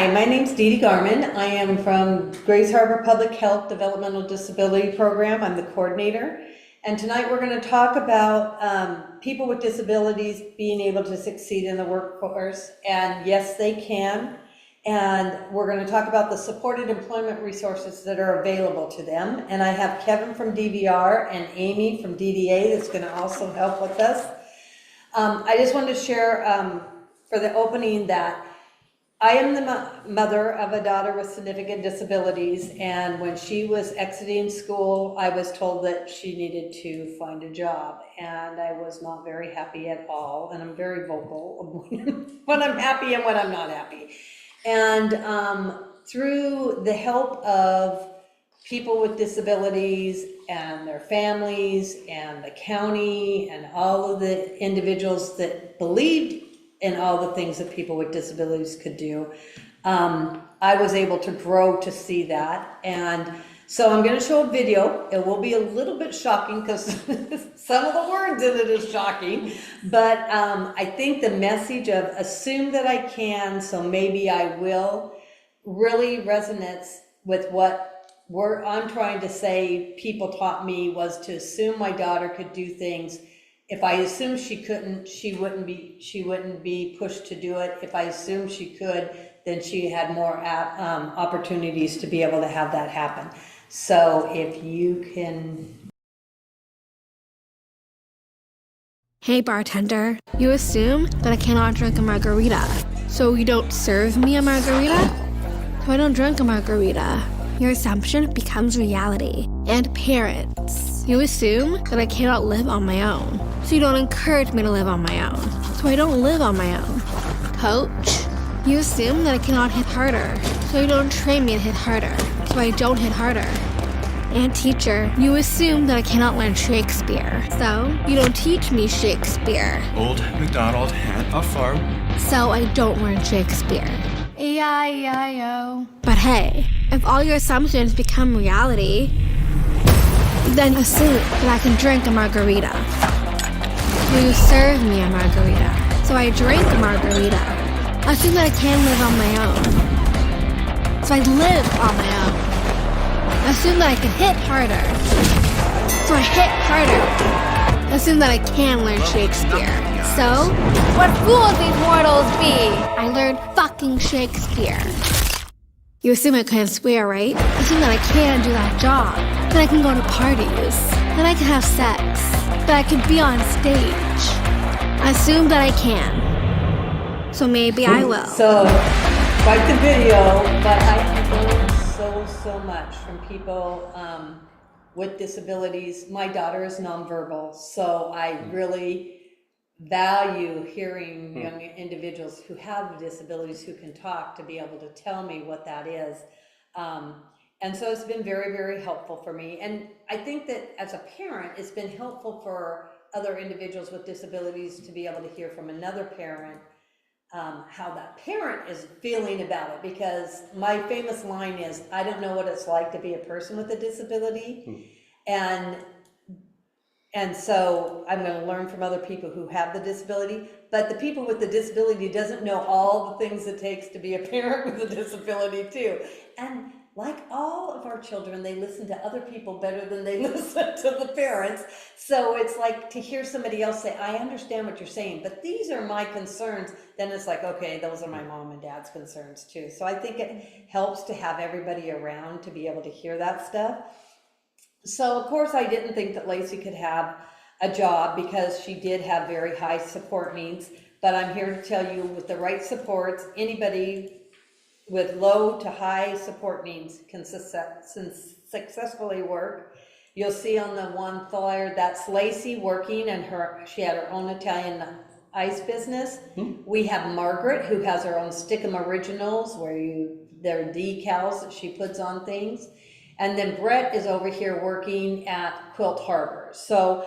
My name's Dee Dee Garman. I am from Grays Harbor Public Health Developmental Disability Program. I'm the coordinator. And tonight we're going to talk about people with disabilities being able to succeed in the workforce. And yes, they can. And we're going to talk about the supported employment resources that are available to them. And I have Kevin from DVR and Amy from DDA that's going to also help with us. I just wanted to share for the opening that I am the mother of a daughter with significant disabilities, and when she was exiting school, I was told that she needed to find a job, and I was not very happy at all, and I'm very vocal when I'm happy and when I'm not happy. And through the help of people with disabilities and their families and the county and all of the individuals that believed in all the things that people with disabilities could do, I was able to grow to see that. And so I'm going to show a video. It will be a little bit shocking because some of the words in it is shocking, but I think the message of assume that I can, so maybe I will, really resonates with what I'm trying to say people taught me, was to assume my daughter could do things. If I assumed she couldn't, she wouldn't be pushed to do it. If I assumed she could, then she had more opportunities to be able to have that happen. So if you can. Hey bartender, you assume that I cannot drink a margarita, so you don't serve me a margarita? So I don't drink a margarita. Your assumption becomes reality. And parents, you assume that I cannot live on my own, so you don't encourage me to live on my own, so I don't live on my own. Coach, you assume that I cannot hit harder, so you don't train me to hit harder, so I don't hit harder. And teacher, you assume that I cannot learn Shakespeare, so you don't teach me Shakespeare. Old MacDonald had a farm, so I don't learn Shakespeare. E-I-E-I-O. But hey, if all your assumptions become reality, then assume that I can drink a margarita. Will you serve me a margarita? So I drink a margarita. Assume that I can live on my own. So I live on my own. Assume that I can hit harder. So I hit harder. Assume that I can learn Shakespeare. So, what fools these mortals be! I learned fucking Shakespeare. You assume I can't swear, right? Assume that I can do that job. That I can go to parties. That I can have sex. That I can be on stage. Assume that I can. So maybe I will. So, quite the video, but I have learned so much from people with disabilities. My daughter is nonverbal, so I really value hearing young individuals who have disabilities who can talk to be able to tell me what that is. And so it's been very, very helpful for me. And I think that as a parent, it's been helpful for other individuals with disabilities to be able to hear from another parent how that parent is feeling about it. Because my famous line is, I don't know what it's like to be a person with a disability. And so I'm going to learn from other people who have the disability, but the people with the disability doesn't know all the things it takes to be a parent with a disability too. And like all of our children, they listen to other people better than they listen to the parents. So it's like to hear somebody else say, I understand what you're saying, but these are my concerns. Then it's like, okay, those are my mom and dad's concerns too. So I think it helps to have everybody around to be able to hear that stuff. So of course I didn't think that Lacey could have a job because she did have very high support needs, but I'm here to tell you with the right supports, anybody with low to high support needs can successfully work. You'll see on the one flyer, that's Lacey working, and she had her own Italian ice business. We have Margaret, who has her own Stickum Originals, where they're decals that she puts on things. And then Brett is over here working at Quilt Harbor. So,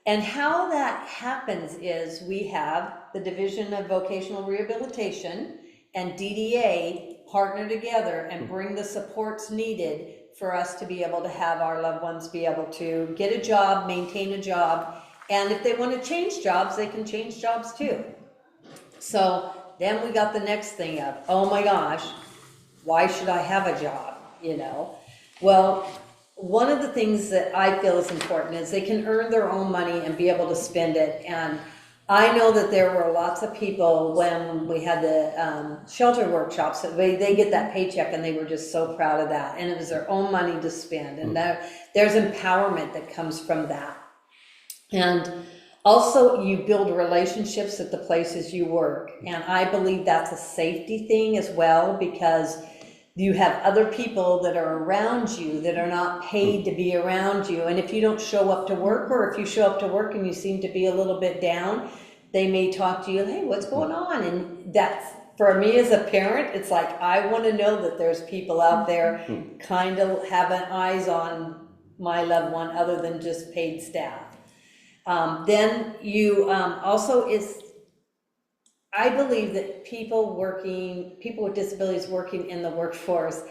and how that happens is we have the Division of Vocational Rehabilitation and DDA partner together and bring the supports needed for us to be able to have our loved ones be able to get a job, maintain a job, and if they want to change jobs, they can change jobs too. So then we got the next thing of, oh my gosh, why should I have a job, you know? Well, one of the things that I feel is important is they can earn their own money and be able to spend it. And I know that there were lots of people when we had the shelter workshops, that they get that paycheck and they were just so proud of that. And it was their own money to spend. And there's empowerment that comes from that. And also, you build relationships at the places you work. And I believe that's a safety thing as well, because you have other people that are around you that are not paid to be around you. And if you don't show up to work, or if you show up to work and you seem to be a little bit down, they may talk to you, hey, what's going on? And that's, for me as a parent, it's like, I want to know that there's people out there kind of having eyes on my loved one other than just paid staff. Then you also I believe that people with disabilities working in the workforce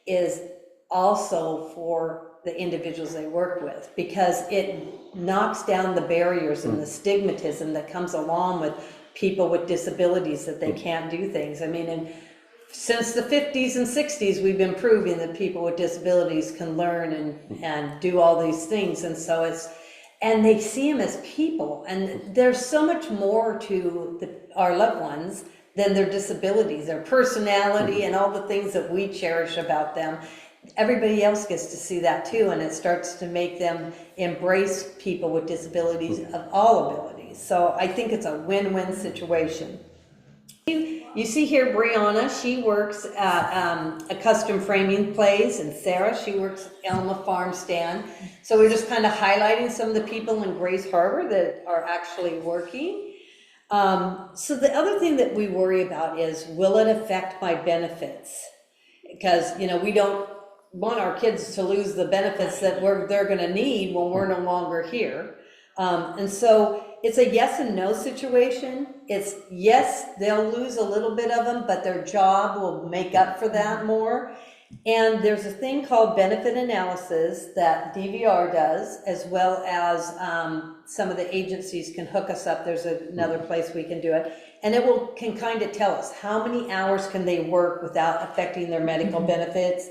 is also for the individuals they work with, because it knocks down the barriers and the stigmatism that comes along with people with disabilities, that they can't do things. I mean, and since the 50s and 60s, we've been proving that people with disabilities can learn and do all these things. And so and they see them as people, and there's so much more to our loved ones than their disabilities, their personality, and all the things that we cherish about them. Everybody else gets to see that too, and it starts to make them embrace people with disabilities of all abilities. So I think it's a win-win situation. You see here Brianna, she works at a custom framing place, and Sarah, she works at Elma Farm Stand. So we're just kind of highlighting some of the people in Grace Harbor that are actually working. So the other thing that we worry about is, will it affect my benefits? Because, you know, we don't want our kids to lose the benefits that they're going to need when we're no longer here. And so it's a yes and no situation. It's yes, they'll lose a little bit of them, but their job will make up for that more. And there's a thing called benefit analysis that DVR does, as well as some of the agencies can hook us up. There's another place we can do it. And it can kind of tell us how many hours can they work without affecting their medical benefits.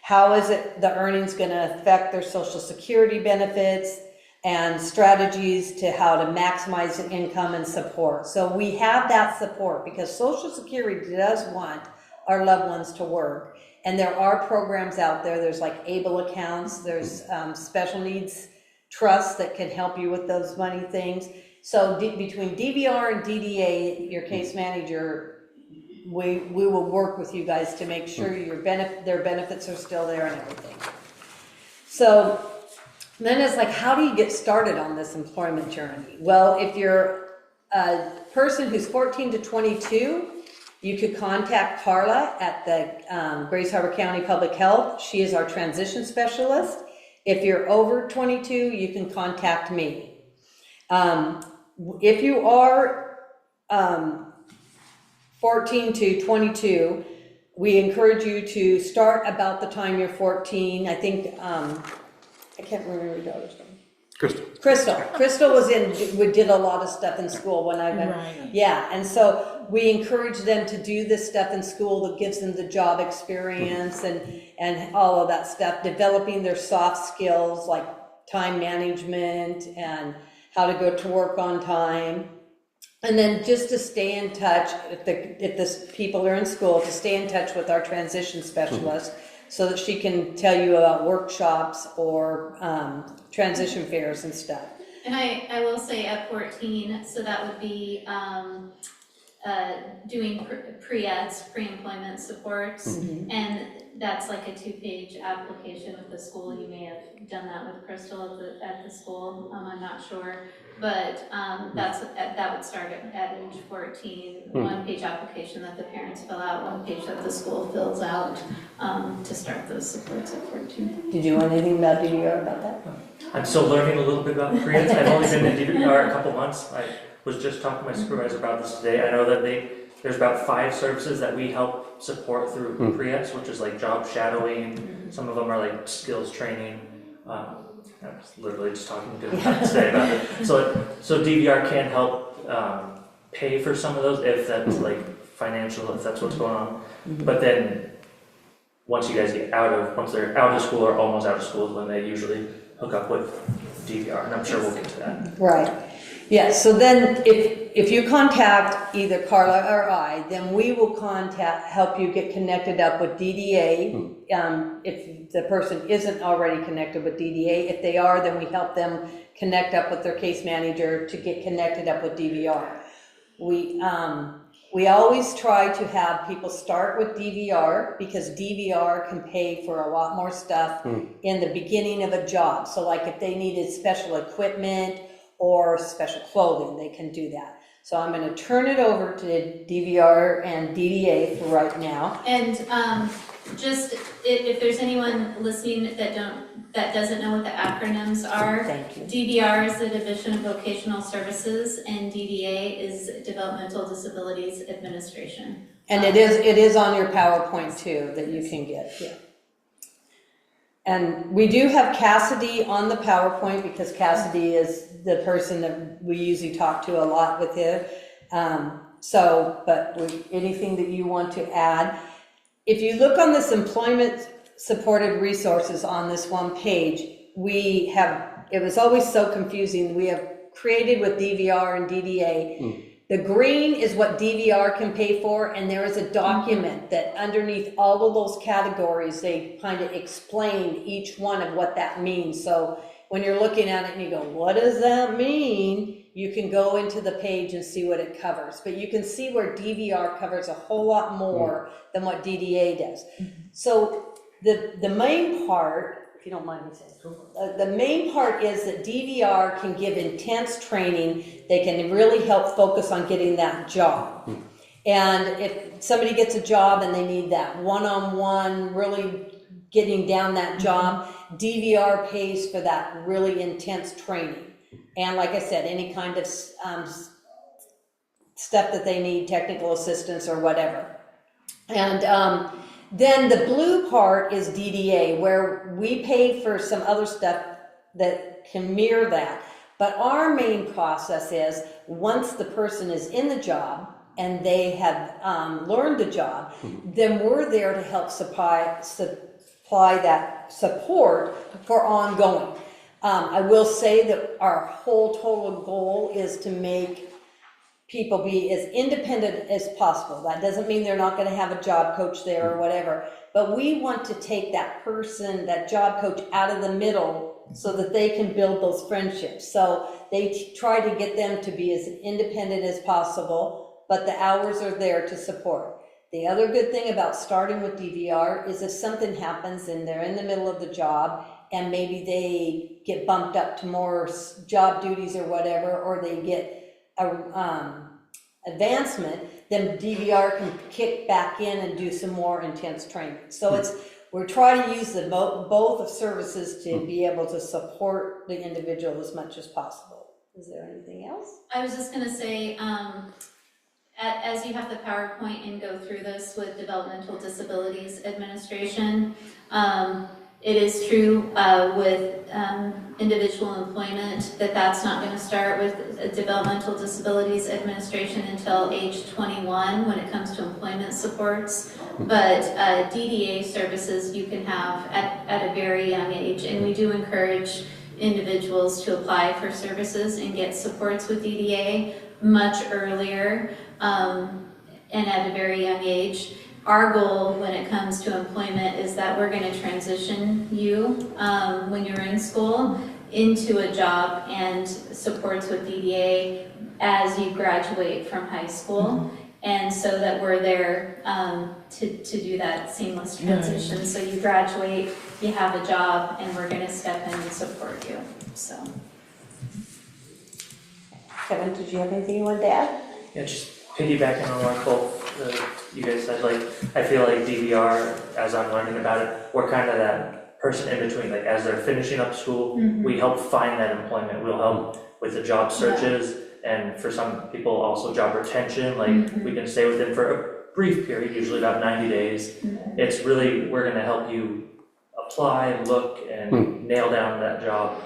How is it the earnings going to affect their Social Security benefits, and strategies to how to maximize income and support. So we have that support, because Social Security does want our loved ones to work. And there are programs out there. There's like ABLE accounts. There's special needs trusts that can help you with those money things. So between DVR and DDA, your case manager, we will work with you guys to make sure their benefits are still there and everything. So then it's like, how do you get started on this employment journey? Well, if you're a person who's 14 to 22, you could contact Carla at the Grace Harbor County Public Health. She is our transition specialist. If you're over 22, you can contact me. If you are 14 to 22, we encourage you to start about the time you're 14. I think, I can't remember your daughter's name. Crystal was we did a lot of stuff in school when I went. Right. Yeah, and so we encourage them to do this stuff in school that gives them the job experience and all of that stuff, developing their soft skills like time management and how to go to work on time. And then just to stay in touch, if the people are in school, to stay in touch with our transition specialist, so that she can tell you about workshops or transition fairs and stuff. And I will say at 14, so that would be doing pre-eds, pre-employment supports, and that's like a 2-page application with the school. You may have done that with Crystal at the school, I'm not sure. But that would start at age 14, 1-page application that the parents fill out, 1 page that the school fills out to start those supports at 14. Did you know anything about DVR about that? I'm still learning a little bit about pre-eds. I've only been in DVR a couple months. I was just talking to my supervisor about this today. I know that there's about 5 services that we help support through pre-eds, which is like job shadowing. Some of them are like skills training. I was literally just talking to him today about it. So DVR can help pay for some of those if that's like financial, if that's what's going on. But then once they're out of school or almost out of school is when they usually hook up with DVR, and I'm sure we'll get to that. Right. Yeah, so then if you contact either Carla or I, then we will help you get connected up with DDA. If the person isn't already connected with DDA, if they are, then we help them connect up with their case manager to get connected up with DVR. We always try to have people start with DVR because DVR can pay for a lot more stuff in the beginning of a job. So like if they needed special equipment or special clothing, they can do that. So I'm going to turn it over to DVR and DDA for right now. And just if there's anyone listening that doesn't know what the acronyms are. Thank you. DVR is the Division of Vocational Services, and DDA is Developmental Disabilities Administration. And it is on your PowerPoint too that you can get. Yeah. And we do have Cassidy on the PowerPoint because Cassidy is the person that we usually talk to a lot with it. Anything that you want to add? If you look on this employment supported resources on this one page, it was always so confusing. We have created with DVR and DDA. The green is what DVR can pay for, and there is a document that underneath all of those categories, they kind of explain each one of what that means. So when you're looking at it and you go, what does that mean? You can go into the page and see what it covers. But you can see where DVR covers a whole lot more than what DDA does. So the main part, if you don't mind me saying, the main part is that DVR can give intense training. They can really help focus on getting that job. And if somebody gets a job and they need that one-on-one, really getting down that job, DVR pays for that really intense training. And like I said, any kind of stuff that they need, technical assistance or whatever. And then the blue part is DDA, where we pay for some other stuff that can mirror that. But our main process is once the person is in the job and they have learned the job, then we're there to help supply that support for ongoing. I will say that our whole total goal is to make people be as independent as possible. That doesn't mean they're not going to have a job coach there or whatever, but we want to take that person, that job coach, out of the middle so that they can build those friendships. So they try to get them to be as independent as possible, but the hours are there to support. The other good thing about starting with DVR is if something happens and they're in the middle of the job and maybe they get bumped up to more job duties or whatever, or they get advancement, then DVR can kick back in and do some more intense training. So we're trying to use both of services to be able to support the individual as much as possible. Is there anything else? I was just gonna say, as you have the PowerPoint and go through this with Developmental Disabilities Administration, it is true with individual employment that's not going to start with Developmental Disabilities Administration until age 21 when it comes to employment supports. But DDA services you can have at a very young age, and we do encourage individuals to apply for services and get supports with DDA much earlier and at a very young age. Our goal when it comes to employment is that we're going to transition you when you're in school into a job and supports with DDA as you graduate from high school. And so that we're there to do that seamless transition. So you graduate, you have a job, and we're going to step in and support you. So, Kevin, did you have anything you wanted to add? Yeah, just piggybacking on what both you guys said, I feel like DVR, as I'm learning about it, we're kind of that person in between, as they're finishing up school, we help find that employment, we'll help with the job searches, and for some people also job retention, we can stay with them for a brief period, usually about 90 days. It's really, we're gonna help you apply, look, and nail down that job.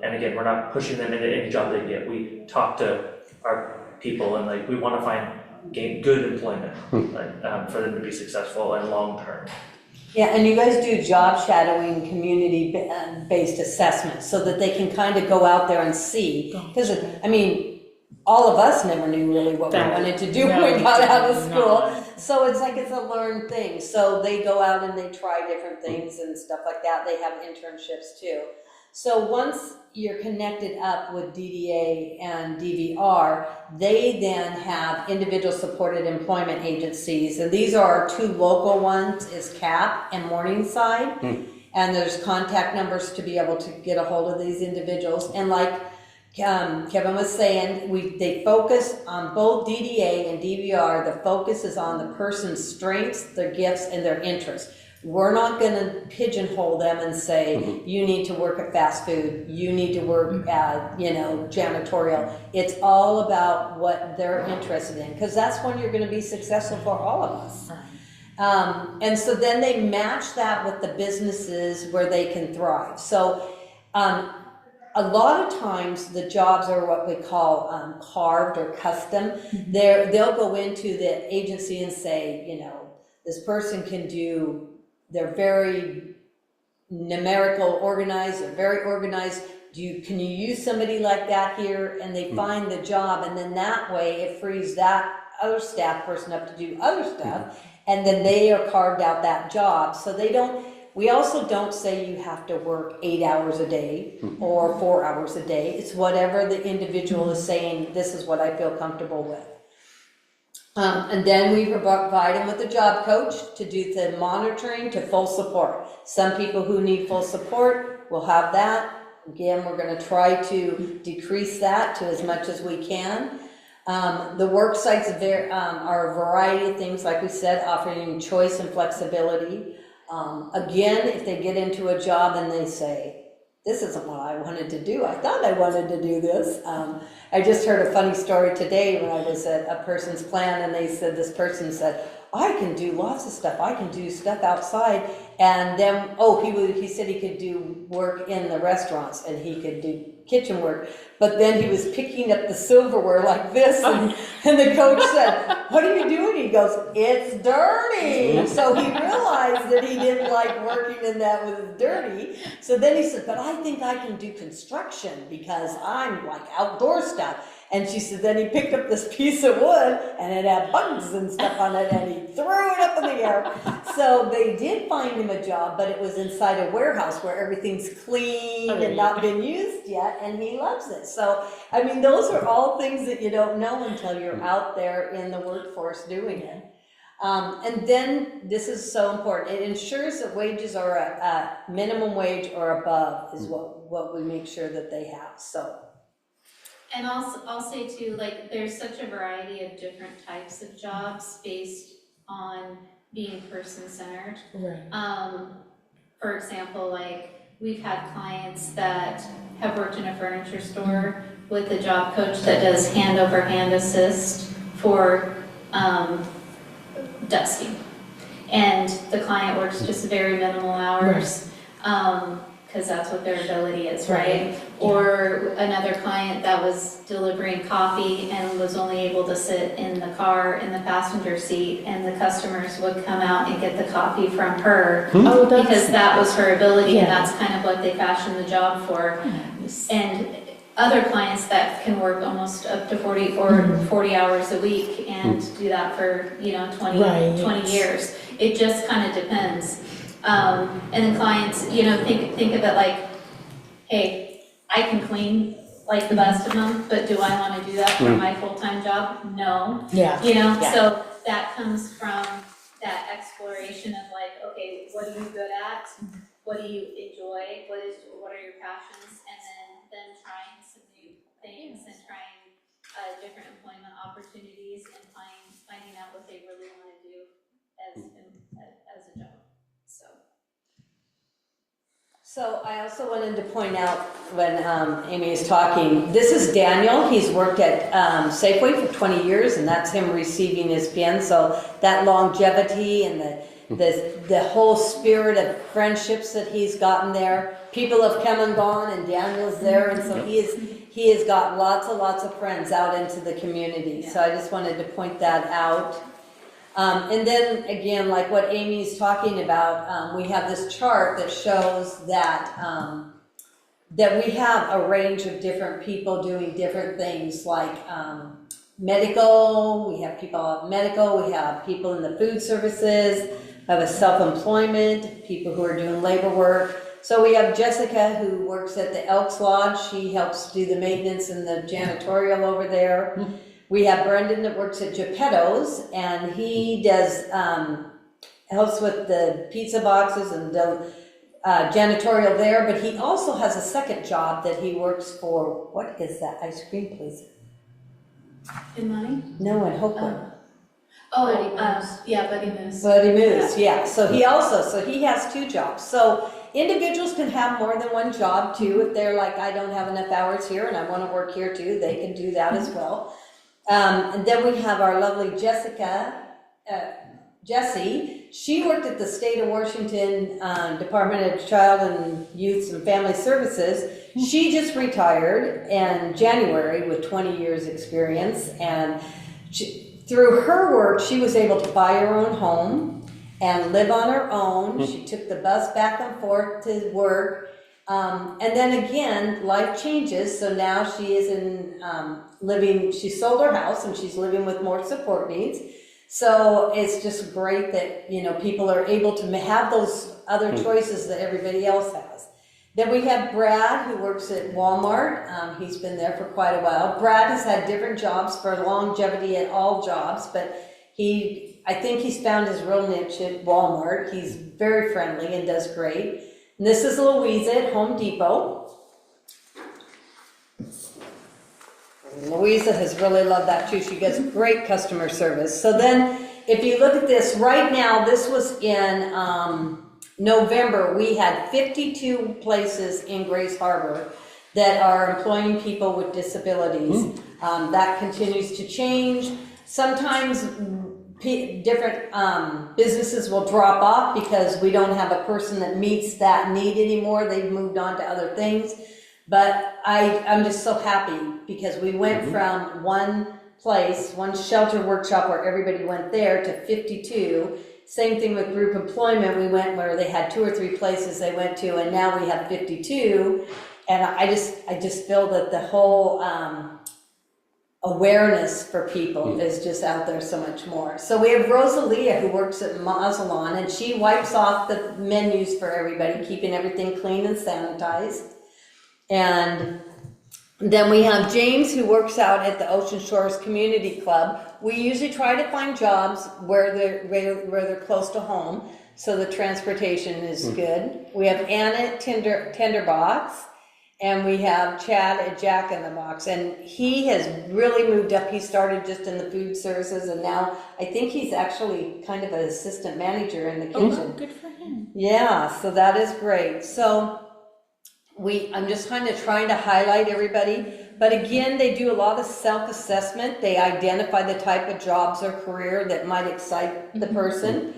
And again, we're not pushing them into any job they get. We talk to our people and we wanna gain good employment for them to be successful and long-term. Yeah, and you guys do job shadowing, community-based assessments, so that they can kind of go out there and see. Because, I mean, all of us never knew really what we wanted to do when we got out of school. So it's like it's a learned thing. So they go out and they try different things and stuff like that. They have internships too. So once you're connected up with DDA and DVR, they then have individual supported employment agencies. And these are our two local ones, is CAP and Morningside. And there's contact numbers to be able to get a hold of these individuals. And like Kevin was saying, they focus on both DDA and DVR. The focus is on the person's strengths, their gifts, and their interests. We're not going to pigeonhole them and say, you need to work at fast food, you need to work at, janitorial. It's all about what they're interested in, because that's when you're going to be successful for all of us. And so then they match that with the businesses where they can thrive. So a lot of times the jobs are what we call carved or custom. They'll go into the agency and say, this person can do, they're very numerical organized, they're very organized. Can you use somebody like that here? And they find the job, and then that way it frees that other staff person up to do other stuff, and then they are carved out that job. So we also don't say you have to work 8 hours a day or 4 hours a day. It's whatever the individual is saying, this is what I feel comfortable with. And then we provide them with a job coach to do the monitoring to full support. Some people who need full support will have that. Again, we're going to try to decrease that to as much as we can. The work sites are a variety of things, like we said, offering choice and flexibility. Again, if they get into a job and they say, this isn't what I wanted to do, I thought I wanted to do this. I just heard a funny story today when I was at a person's plan, and this person said, I can do lots of stuff. I can do stuff outside. And then, he said he could do work in the restaurants and he could do kitchen work. But then he was picking up the silverware like this, and the coach said, what are you doing? He goes, it's dirty. So he realized that he didn't like working in that was dirty. So then he said, but I think I can do construction because I'm like outdoor stuff. And she said, then he picked up this piece of wood and it had bugs and stuff on it, and he threw it up in the air. So they did find him a job, but it was inside a warehouse where everything's clean and not been used yet, and he loves it. So, I mean, those are all things that you don't know until you're out there in the workforce doing it. And then, this is so important, it ensures that wages are a minimum wage or above is what we make sure that they have, so. And I'll say too, like, there's such a variety of different types of jobs based on being person-centered. Right. For example, like, we've had clients that have worked in a furniture store with a job coach that does hand-over-hand assist for dusting. And the client works just very minimal hours, because that's what their ability is, right? Or another client that was delivering coffee and was only able to sit in the car in the passenger seat, and the customers would come out and get the coffee from her because that was her ability, and that's kind of what they fashioned the job for. And other clients that can work almost up to 40 or 40 hours a week and do that for 20 years. It just kind of depends. And then clients, think of it like, hey, I can clean like the best of them, but do I want to do that for my full-time job? No. So that comes from that exploration of like, okay, what are you good at? What do you enjoy? What are your passions? And then trying some new things and trying different employment opportunities and finding out what they really want to do as a job. So I also wanted to point out when Amy is talking, this is Daniel. He's worked at Safeway for 20 years, and that's him receiving his PN. So that longevity and the whole spirit of friendships that he's gotten there. People have come and gone, and Daniel's there, and so he has got lots of friends out into the community. So I just wanted to point that out. And then again, like what Amy's talking about, we have this chart that shows that, that we have a range of different people doing different things, like medical, we have people out medical, we have people in the food services, we have a self-employment, people who are doing labor work. So we have Jessica, who works at the Elks Lodge. She helps do the maintenance and the janitorial over there. We have Brendan that works at Geppetto's, and he does, helps with the pizza boxes and the janitorial there, but he also has a second job that he works for, what is that ice cream place? In money? No, in Hopeland. Yeah, Buddy Moose. Buddy Moose, yeah, so he has two jobs. So individuals can have more than one job too, if they're like, I don't have enough hours here and I wanna work here too, they can do that as well. And then we have our lovely Jessie. She worked at the State of Washington Department of Child and Youth and Family Services. She just retired in January with 20 years experience, and through her work, she was able to buy her own home and live on her own. She took the bus back and forth to work. And then again, life changes, so now she is in she sold her house and she's living with more support needs. So it's just great that, you know, people are able to have those other choices that everybody else has. Then we have Brad, who works at Walmart. He's been there for quite a while. Brad has had different jobs for longevity at all jobs, but I think he's found his real niche at Walmart. He's very friendly and does great. And this is Louisa at Home Depot. Louisa has really loved that too. She gets great customer service. So then, if you look at this, right now, this was in November, we had 52 places in Grace Harbor that are employing people with disabilities. That continues to change. Sometimes different businesses will drop off because we don't have a person that meets that need anymore. They've moved on to other things. But I'm just so happy because we went from one place, one shelter workshop where everybody went there, to 52. Same thing with group employment. We went where they had 2 or 3 places they went to, and now we have 52. And I just feel that the whole awareness for people is just out there so much more. So we have Rosalia, who works at Mazalon, and she wipes off the menus for everybody, keeping everything clean and sanitized. And then we have James, who works out at the Ocean Shores Community Club. We usually try to find jobs where they're close to home, so the transportation is good. We have Anna at Tinderbox, and we have Chad at Jack in the Box. And he has really moved up. He started just in the food services, and now I think he's actually kind of an assistant manager in the kitchen. Oh, good for him. Yeah, so that is great. So I'm just kind of trying to highlight everybody, but again, they do a lot of self-assessment. They identify the type of jobs or career that might excite the person.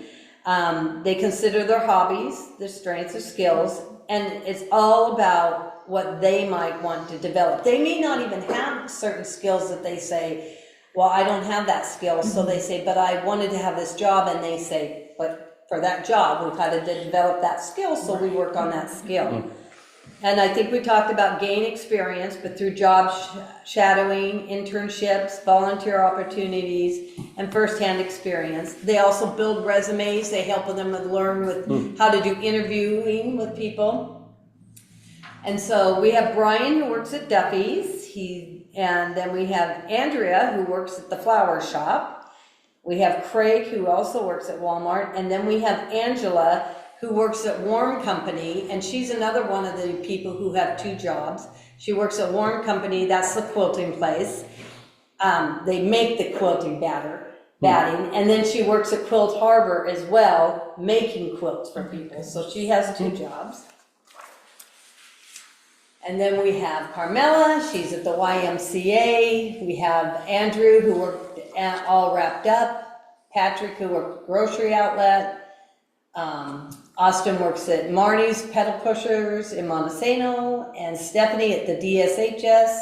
They consider their hobbies, their strengths, their skills, and it's all about what they might want to develop. They may not even have certain skills that they say, well, I don't have that skill, so they say, but I wanted to have this job, and they say, but for that job, we've had to develop that skill, so we work on that skill. And I think we talked about gain experience, but through job shadowing, internships, volunteer opportunities, and firsthand experience. They also build resumes. They help them learn with how to do interviewing with people. And so we have Brian, who works at Duffy's. And then we have Andrea, who works at the flower shop. We have Craig, who also works at Walmart. And then we have Angela, who works at Warm Company, and she's another one of the people who have 2 jobs. She works at Warm Company, that's the quilting place. They make the quilting batting, and then she works at Quilt Harbor as well, making quilts for people. So she has 2 jobs. And then we have Carmela, she's at the YMCA. We have Andrew, who worked at All Wrapped Up. Patrick, who worked at Grocery Outlet. Austin works at Marnie's Pedal Pushers in Montesano, and Stephanie at the DSHS.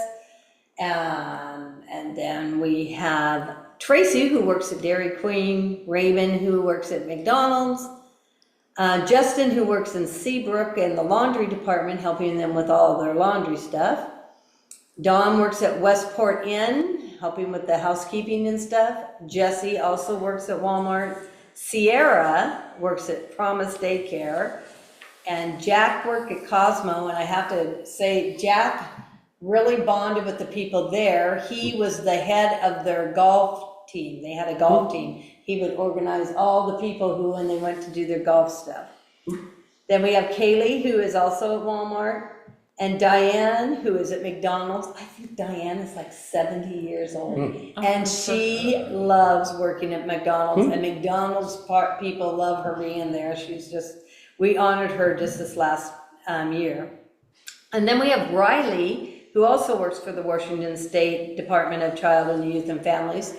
And then we have Tracy, who works at Dairy Queen, Raymond, who works at McDonald's, Justin, who works in Seabrook in the laundry department, helping them with all their laundry stuff. Dawn works at Westport Inn, helping with the housekeeping and stuff. Jesse also works at Walmart. Sierra works at Promise Daycare. And Jack worked at Cosmo, and I have to say, Jack really bonded with the people there. He was the head of their golf team. They had a golf team. He would organize all the people who, when they went to do their golf stuff. Then we have Kaylee, who is also at Walmart, and Diane, who is at McDonald's. I think Diane is like 70 years old, and she loves working at McDonald's, and McDonald's people love her being there. She's just, we honored her just this last year. And then we have Riley, who also works for the Washington State Department of Child and Youth and Families.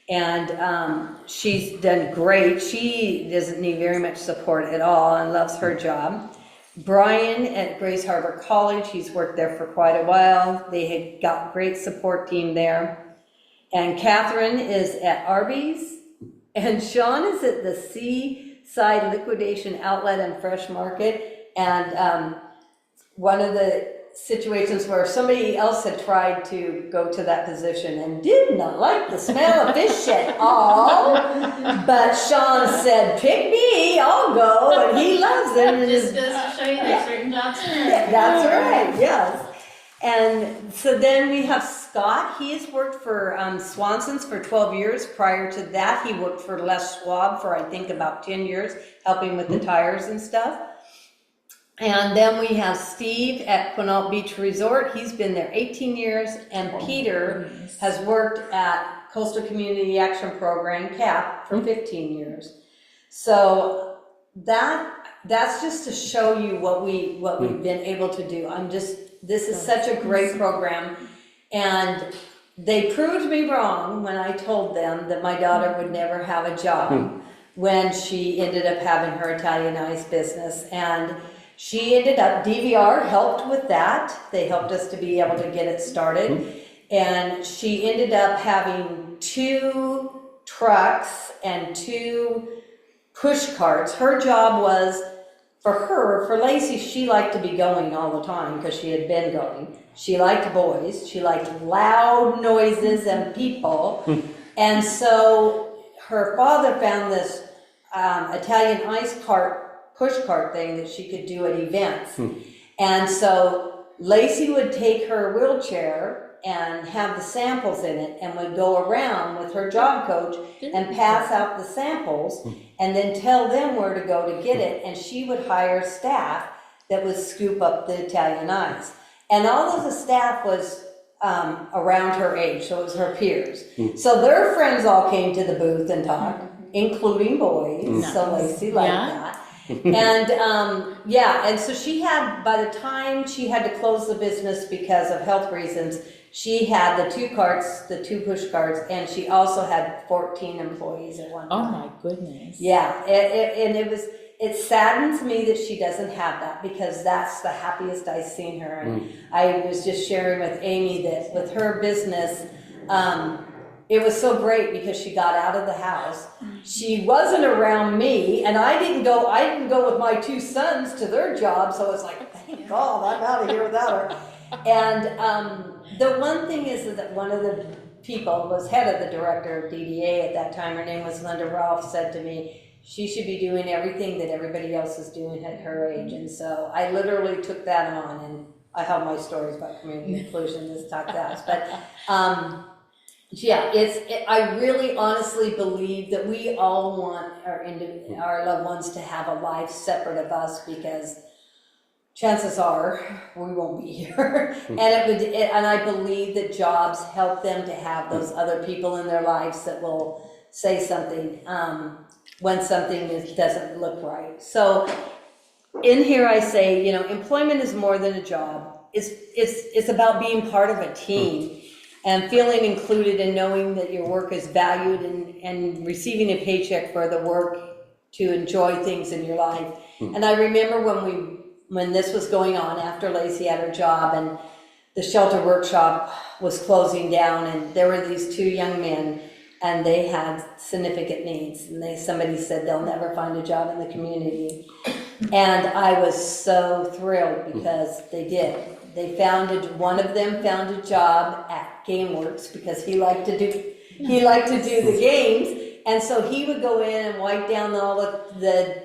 And she's done great. She doesn't need very much support at all and loves her job. Brian at Grace Harbor College, he's worked there for quite a while. They had got great support team there. And Catherine is at Arby's. And Sean is at the Seaside Liquidation Outlet and Fresh Market. And one of the situations where somebody else had tried to go to that position and did not like the smell of fish at all, but Sean said, pick me, I'll go, and he loves it. And Just goes to show you there's certain jobs for everyone. that's right, yes. And so then we have Scott. He has worked for Swanson's for 12 years. Prior to that, he worked for Les Schwab for I think about 10 years, helping with the tires and stuff. And then we have Steve at Quinault Beach Resort. He's been there 18 years. And Peter has worked at Coastal Community Action Program, CAP, for 15 years. So that's just to show you what we've been able to do. This is such a great program. And they proved me wrong when I told them that my daughter would never have a job when she ended up having her Italianized business. And she ended up, DVR helped with that. They helped us to be able to get it started. And she ended up having 2 trucks and 2 push carts. Her job was, for Lacey, she liked to be going all the time because she had been going. She liked boys. She liked loud noises and people. And so her father found this Italian ice cart push cart thing that she could do at events. And so Lacey would take her wheelchair and have the samples in it and would go around with her job coach and pass out the samples and then tell them where to go to get it. And she would hire staff that would scoop up the Italian ice. And all of the staff was around her age, so it was her peers. So their friends all came to the booth and talked, including boys. So Lacey liked that. And and so she had, by the time she had to close the business because of health reasons, she had the 2 carts, the 2 push carts, and she also had 14 employees at one time. Oh my goodness. Yeah, it saddens me that she doesn't have that, because that's the happiest I've seen her. And I was just sharing with Amy that with her business, it was so great because she got out of the house. She wasn't around me, and I didn't go with my 2 sons to their job, so it's like, thank God I'm out of here without her. And the one thing is that one of the people was head of the director of DDA at that time. Her name was Linda Rolfe, said to me, she should be doing everything that everybody else is doing at her age. And so I literally took that on, and I have my stories about community inclusion, this type of that. But I really honestly believe that we all want our loved ones to have a life separate of us, because chances are we won't be here. And I believe that jobs help them to have those other people in their lives that will say something when something doesn't look right. So in here I say, employment is more than a job. It's about being part of a team and feeling included and knowing that your work is valued and receiving a paycheck for the work to enjoy things in your life. And I remember when this was going on after Lacey had her job and the shelter workshop was closing down, and there were these 2 young men and they had significant needs, and somebody said they'll never find a job in the community. And I was so thrilled because they did. One of them found a job at GameWorks because he liked to do the games, and so he would go in and wipe down all of the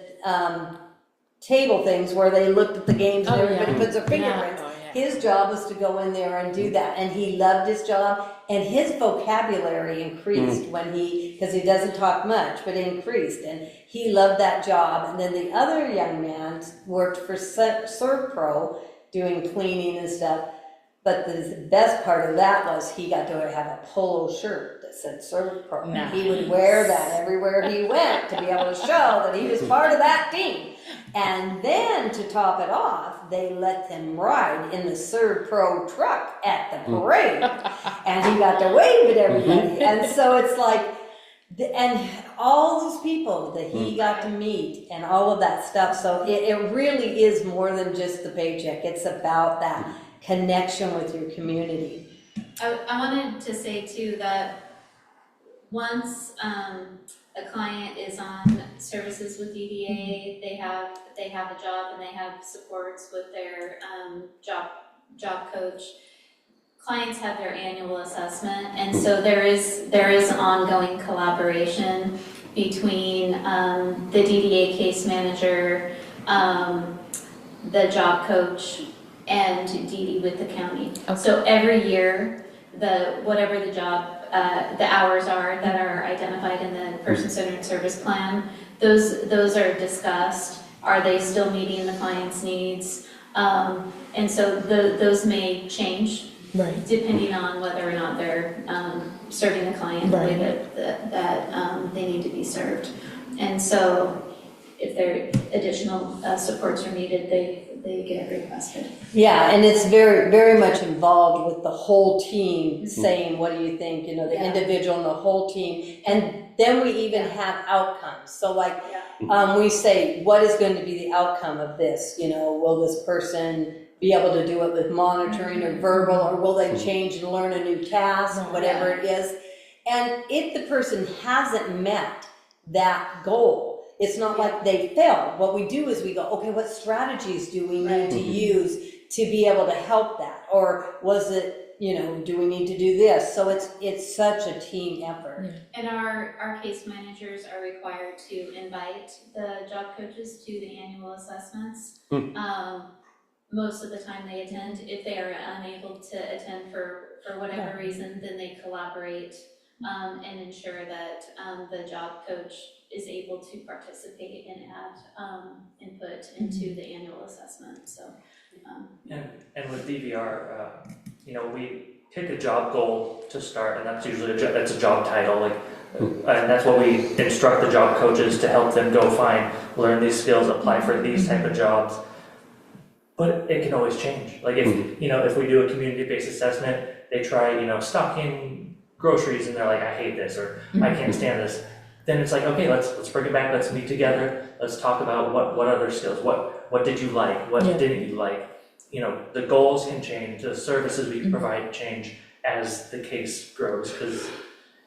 table things where they looked at the games and everybody puts their fingerprints. His job was to go in there and do that, and he loved his job, and his vocabulary increased because he doesn't talk much, but it increased, and he loved that job. And then the other young man worked for ServPro doing cleaning and stuff, but the best part of that was he got to have a polo shirt that said ServPro. Nice. He would wear that everywhere he went to be able to show that he was part of that team. And then to top it off, they let them ride in the ServPro truck at the parade. And he got to wave at everybody. And so it's like, and all those people that he got to meet and all of that stuff. So it really is more than just the paycheck. It's about that connection with your community. I wanted to say too that once a client is on services with DDA, they have a job and they have supports with their job coach. Clients have their annual assessment, and so there is ongoing collaboration between the DDA case manager, the job coach, and Dee with the county. Okay. So every year, whatever the job, the hours are that are identified in the person-centered service plan, those are discussed. Are they still meeting the client's needs? And so those may change. Right. Depending on whether or not they're serving the client the way that they need to be served. And so if there additional supports are needed, they get requested. Yeah, and it's very, very much involved with the whole team saying, what do you think, the individual and the whole team. And then we even have outcomes. So like, we say, what is going to be the outcome of this? Will this person be able to do it with monitoring or verbal, or will they change and learn a new task, whatever it is? And if the person hasn't met that goal, it's not like they failed. What we do is we go, okay, what strategies do we need to use to be able to help that? Or was it, do we need to do this? So it's such a team effort. And our case managers are required to invite the job coaches to the annual assessments. Most of the time they attend. If they are unable to attend for whatever reason, then they collaborate and ensure that the job coach is able to participate and add input into the annual assessment. So, And with DVR, we pick a job goal to start, and that's usually that's a job title, and that's what we instruct the job coaches to help them go learn these skills, apply for these type of jobs. But it can always change. Like if we do a community-based assessment, they try, stocking groceries, and they're like, I hate this, or I can't stand this. Then it's like, okay, let's bring it back, let's meet together, let's talk about what other skills, what did you like, what didn't you like. The goals can change, the services we can provide change as the case grows.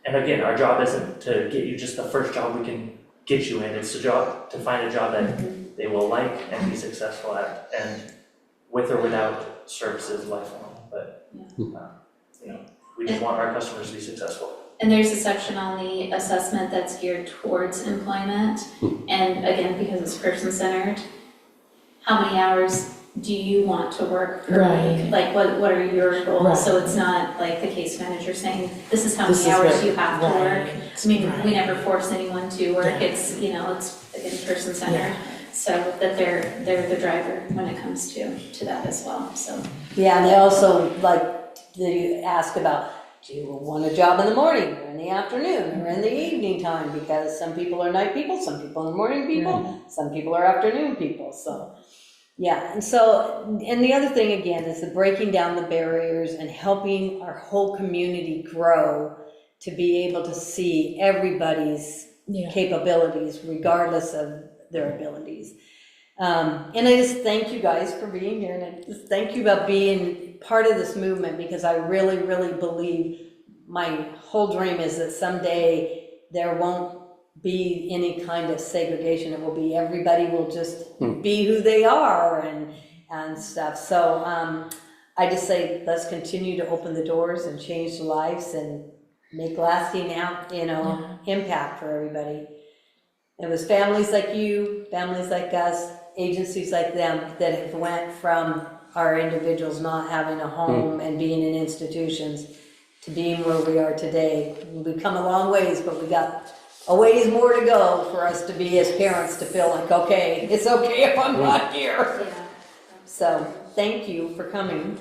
And again, our job isn't to get you just the first job we can get you in, it's to find a job that they will like and be successful at, and with or without services lifelong. But we just want our customers to be successful. and there's a section on the assessment that's geared towards employment. And again, because it's person-centered, how many hours do you want to work per week? Like, what are your goals? Right. So it's not like the case manager saying, this is how This many is hours what- you have to right. work. I mean, we Right. never force anyone to work, Yeah. it's, it's again, person-centered. So that they're the driver when it comes to that as well, so. Yeah, and they also, they ask about, do you want a job in the morning, or in the afternoon, or in the evening time? Because some people are night people, some people are morning people, some people are afternoon people, so. Yeah, and the other thing again is the breaking down the barriers and helping our whole community grow to be able to see everybody's capabilities regardless of their abilities. And I just thank you guys for being here, and I just thank you about being part of this movement, because I really, really believe my whole dream is that someday there won't be any kind of segregation. It will be, everybody will just be who they are and stuff. So I just say, let's continue to open the doors and change lives and make lasting impact for everybody. It was families like you, families like us, agencies like them that have went from our individuals not having a home and being in institutions to being where we are today. We've come a long ways, but we got a ways more to go for us to be as parents to feel like, okay, it's okay if I'm not here. Yeah. So thank you for coming.